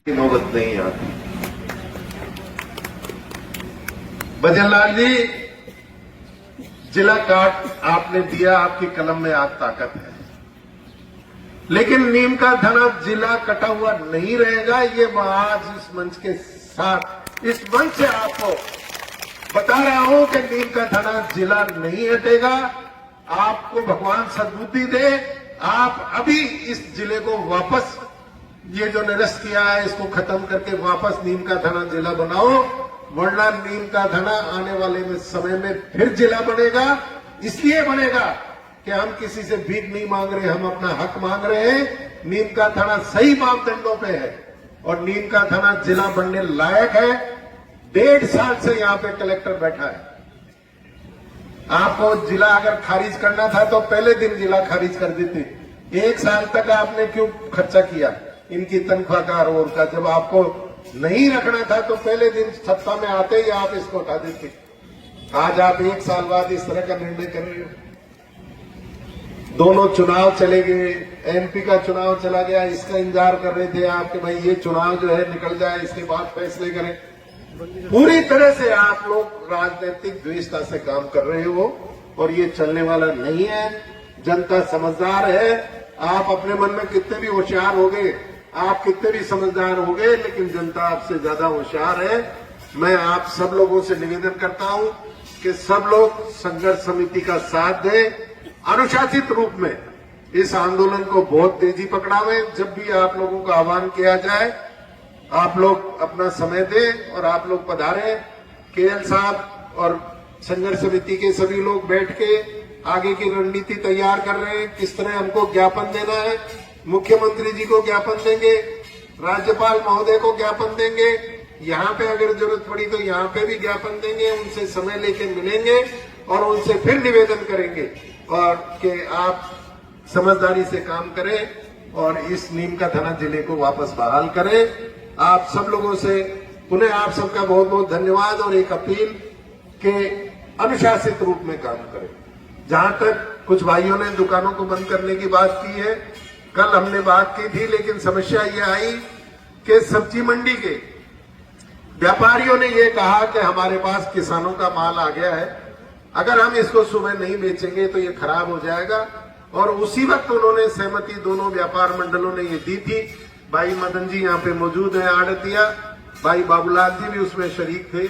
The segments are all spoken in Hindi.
की नौबत नहीं आती। भजनलाल जी, जिला काट आपने दिया, आपकी कलम में आज ताकत है, लेकिन नीम का धना जिला कटा हुआ नहीं रहेगा। ये मैं आज इस मंच के साथ, इस मंच से आपको बता रहा हूं कि नीम का धना जिला नहीं हटेगा। आपको भगवान सद्बुद्धि दे, आप अभी इस जिले को वापस, ये जो निरस्त किया है इसको खत्म करके वापस नीम का धना जिला बनाओ, वरना नीम का धना आने वाले में समय में फिर जिला बनेगा। इसलिए बनेगा कि हम किसी से भीख नहीं मांग रहे, हम अपना हक मांग रहे हैं। नीम का धना सही मापदंडों पे है और नीम का धना जिला बनने लायक है। 1.5 साल से यहां पे कलेक्टर बैठा है। आपको जिला अगर खारिज करना था तो पहले दिन जिला खारिज कर देते। 1 साल तक आपने क्यों खर्चा किया इनकी तनख्वाह का और का? जब आपको नहीं रखना था तो पहले दिन सत्ता में आते ही आप इसको हटा देते। आज आप 1 साल बाद इस तरह का निर्णय कर रहे हो। दोनों चुनाव चले गए, एमपी का चुनाव चला गया, इसका इंतजार कर रहे थे आप कि भाई ये चुनाव जो है निकल जाए, इसके बाद फैसले करें। पूरी तरह से आप लोग राजनीतिक द्वेषता से काम कर रहे हो और ये चलने वाला नहीं है। जनता समझदार है। आप अपने मन में कितने भी होशियार हो गए, आप कितने भी समझदार हो गए, लेकिन जनता आपसे ज्यादा होशियार है। मैं आप सब लोगों से निवेदन करता हूं कि सब लोग संघर्ष समिति का साथ दें, अनुशासित रूप में इस आंदोलन को बहुत तेजी पकड़ावे। जब भी आप लोगों का आह्वान किया जाए, आप लोग अपना समय दें और आप लोग पधारें। केएल साहब और संघर्ष समिति के सभी लोग बैठ के आगे की रणनीति तैयार कर रहे हैं, किस तरह हमको ज्ञापन देना है। मुख्यमंत्री जी को ज्ञापन देंगे, राज्यपाल महोदय को ज्ञापन देंगे, यहाँ पे अगर जरूरत पड़ी तो यहाँ पे भी ज्ञापन देंगे। उनसे समय लेके मिलेंगे और उनसे फिर निवेदन करेंगे और कि आप समझदारी से काम करें और इस नीम का धना जिले को वापस बहाल करें। आप सब लोगों से पुनः आप सबका बहुत बहुत धन्यवाद और एक अपील के अनुशासित रूप में काम करें। जहां तक कुछ भाइयों ने दुकानों को बंद करने की बात की है, कल हमने बात की थी, लेकिन समस्या ये आई कि सब्जी मंडी के व्यापारियों ने ये कहा कि हमारे पास किसानों का माल आ गया है, अगर हम इसको सुबह नहीं बेचेंगे तो ये खराब हो जाएगा। और उसी वक्त उन्होंने सहमति दोनों व्यापार मंडलों ने ये दी थी। भाई मदन जी यहाँ पे मौजूद है, आड़तिया भाई बाबूलाल जी भी उसमें शरीक थे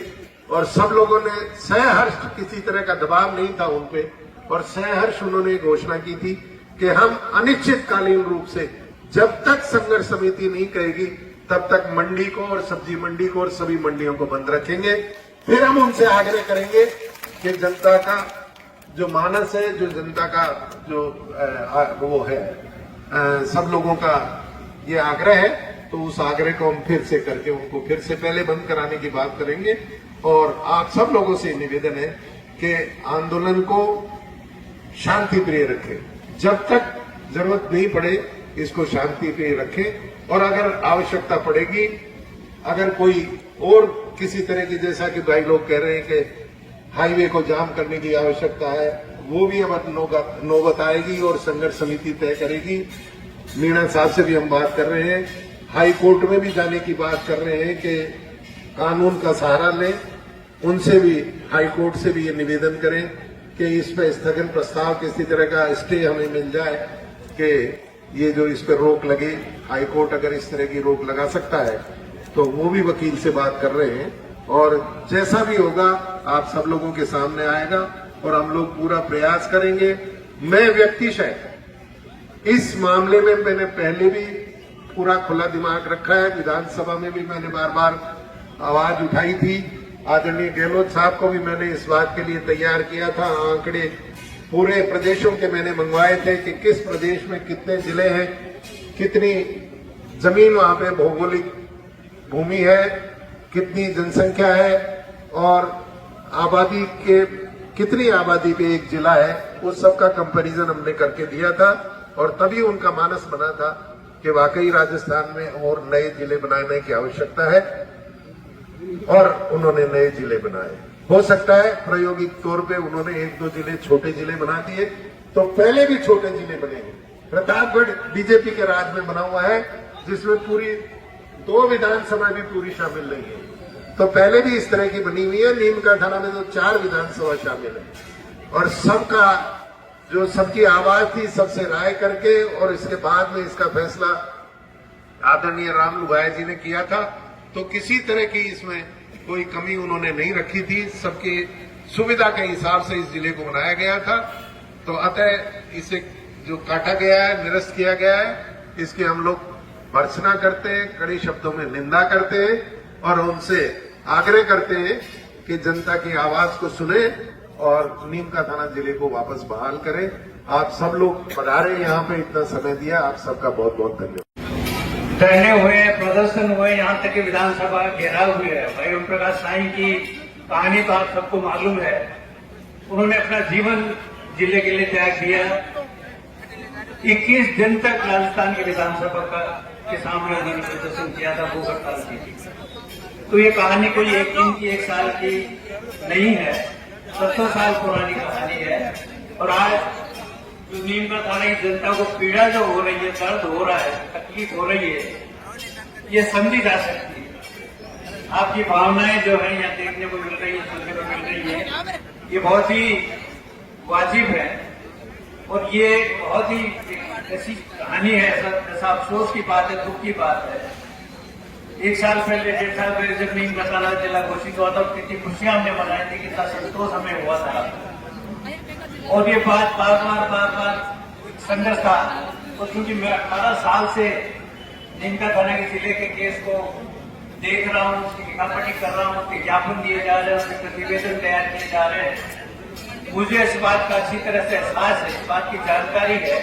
और सब लोगों ने सहर्ष, किसी तरह का दबाव नहीं था उनपे, और सहर्ष उन्होंने घोषणा की थी कि हम अनिश्चितकालीन रूप से जब तक संघर्ष समिति नहीं कहेगी तब तक मंडी को और सब्जी मंडी को और सभी मंडियों को बंद रखेंगे। फिर हम उनसे आग्रह करेंगे कि जनता का जो मानस है, जो जनता का जो वो है, सब लोगों का ये आग्रह है, तो उस आग्रह को हम फिर से करके उनको फिर से पहले बंद कराने की बात करेंगे। और आप सब लोगों से निवेदन है कि आंदोलन को शांति प्रिय रखें, जब तक जरूरत नहीं पड़े इसको शांति प्रिय रखें। और अगर आवश्यकता पड़ेगी, अगर कोई और किसी तरह की, जैसा कि भाई लोग कह रहे हैं कि हाईवे को जाम करने की आवश्यकता है, वो भी अब नौबत आएगी और संघर्ष समिति तय करेगी। मीणा साहब से भी हम बात कर रहे हैं, हाई कोर्ट में भी जाने की बात कर रहे हैं कि कानून का सहारा लें। उनसे भी, हाई कोर्ट से भी ये निवेदन करें कि इस पे स्थगन प्रस्ताव, किसी तरह का स्टे हमें मिल जाए कि ये जो इस पर रोक लगे। हाई कोर्ट अगर इस तरह की रोक लगा सकता है तो वो भी वकील से बात कर रहे हैं और जैसा भी होगा आप सब लोगों के सामने आएगा और हम लोग पूरा प्रयास करेंगे। मैं व्यक्तिशः इस मामले में मैंने पहले भी पूरा खुला दिमाग रखा है। विधानसभा में भी मैंने बार बार आवाज उठाई थी। आदरणीय गहलोत साहब को भी मैंने इस बात के लिए तैयार किया था। आंकड़े पूरे प्रदेशों के मैंने मंगवाए थे कि किस प्रदेश में कितने जिले हैं, कितनी जमीन वहां पे भौगोलिक भूमि है, कितनी जनसंख्या है और आबादी के कितनी आबादी पे एक जिला है, उस सब का कंपैरिजन हमने करके दिया था। और तभी उनका मानस बना था कि वाकई राजस्थान में और नए जिले बनाने की आवश्यकता है और उन्होंने नए जिले बनाए। हो सकता है प्रायोगिक तौर पे उन्होंने 1-2 जिले छोटे जिले बना दिए, तो पहले भी छोटे जिले बनेंगे। प्रतापगढ़ बीजेपी के राज में बना हुआ है, जिसमें पूरी तो विधानसभा भी पूरी शामिल नहीं है। तो पहले भी इस तरह की बनी हुई है। नीम का थाना में तो 4 विधानसभा शामिल है और सबका जो सबकी आवाज थी, सबसे राय करके और इसके बाद में इसका फैसला आदरणीय राम लुगाया जी ने किया था। तो किसी तरह की इसमें कोई कमी उन्होंने नहीं रखी थी। सबकी सुविधा के हिसाब से इस जिले को बनाया गया था। तो अतः इसे जो काटा गया है, निरस्त किया गया है, इसकी हम लोग भर्त्सना करते हैं, कड़े शब्दों में निंदा करते हैं और उनसे आग्रह करते हैं कि जनता की आवाज को सुने और नीम का थाना जिले को वापस बहाल करें। आप सब लोग पधारे, यहाँ पे इतना समय दिया, आप सबका बहुत बहुत धन्यवाद। धरने हुए, प्रदर्शन हुए, यहाँ तक कि विधानसभा घेराव हुए है। भाई ओम प्रकाश साई की कहानी तो आप सबको मालूम है। उन्होंने अपना जीवन जिले के लिए त्याग दिया। 21 दिन तक राजस्थान की विधानसभा के सामने उन्होंने प्रदर्शन किया था, भूख हड़ताल की थी। तो ये कहानी कोई एक दिन की, एक साल की नहीं है, 700 साल पुरानी कहानी है। और आज जो नीम का थाना की जनता को पीड़ा जो हो रही है, दर्द हो रहा है, तकलीफ हो रही है, ये समझी जा सकती है। आपकी भावनाएं जो है यहाँ देखने को मिल रही है, सुनने को मिल रही है, ये बहुत ही वाजिब है और ये बहुत ही ऐसी कहानी है, ऐसा अफसोस की बात है, दुख की बात है। 1 साल पहले, 1.5 साल पहले जब नीम का थाना जिला घोषित हुआ था, कितनी खुशियां हमने मनाई थी, कितना संतोष हमें हुआ था। और ये बात बार बार संघर्ष था। और क्योंकि मैं 18 साल से नीम का थाना के जिले के केस को देख रहा हूँ, उसकी लिखापटी कर रहा हूँ, उसके ज्ञापन दिए जा रहे हैं, उसके प्रतिवेदन तैयार किए जा रहे हैं, मुझे इस बात का अच्छी तरह से एहसास है, इस बात की जानकारी है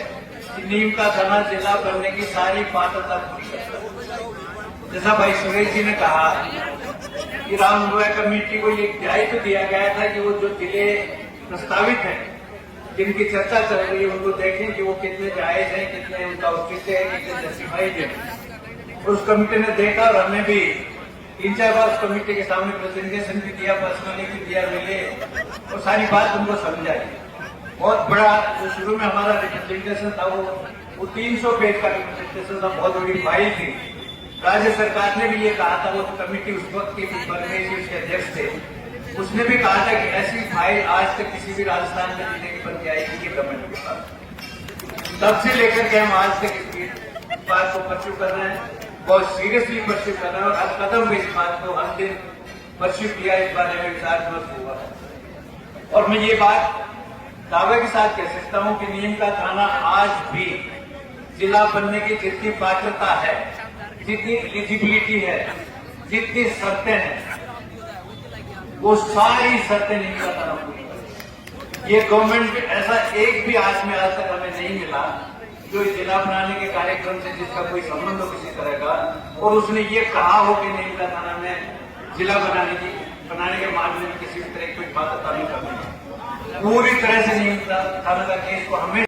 कि नीम का थाना जिला बनने की सारी पात्रता पूरी करता है। जैसा भाई सुरेश जी ने कहा कि राम लुगाया कमेटी को ये दायित्व दिया गया था कि वो जो जिले प्रस्तावित हैं, जिनकी चर्चा चल रही है, उनको देखें कि वो कितने जायज हैं, कितने उनका उचित है, कितने जस्टिफाइड है। उस कमेटी ने देखा और हमने भी 3-4 बार उस कमेटी के सामने प्रेजेंटेशन भी दिया, पर्सनली भी दिया, मिले और सारी बात उनको समझाई। बहुत बड़ा जो शुरू में हमारा रिप्रेजेंटेशन था वो 300 पेज का रिप्रेजेंटेशन था, बहुत बड़ी फाइल थी। राज्य सरकार ने भी ये कहा था, वो कमेटी उस वक्त की परमेश जी उसके अध्यक्ष थे, उसने भी कहा था कि ऐसी फाइल आज तक किसी भी राजस्थान में जिले की बन के आएगी ये गवर्नमेंट के पास। तब से लेकर के हम आज तक इस बात को परस्यू कर रहे हैं, बहुत सीरियसली परस्यू कर रहे हैं और हर कदम में इस बात को हर दिन परस्यू किया, इस बारे में विचार विमर्श हुआ है। और मैं ये बात दावे के साथ कह सकता हूं कि नीम का थाना आज भी जिला बनने की जितनी पात्रता है, जितनी एलिजिबिलिटी है, जितनी शर्तें हैं, वो सारी शर्तें नीम का थाना पूरी करे। ये गवर्नमेंट ऐसा एक भी आज तक हमें नहीं मिला जो जिला बनाने के कार्यक्रम से जिसका कोई संबंध हो किसी तरह का, और उसने ये कहा हो कि नीम का थाना में जिला बनाने के मामले में किसी भी तरह की कोई पात्रता नहीं करनी। पूरी तरह से नीम का थाना का केस को हमें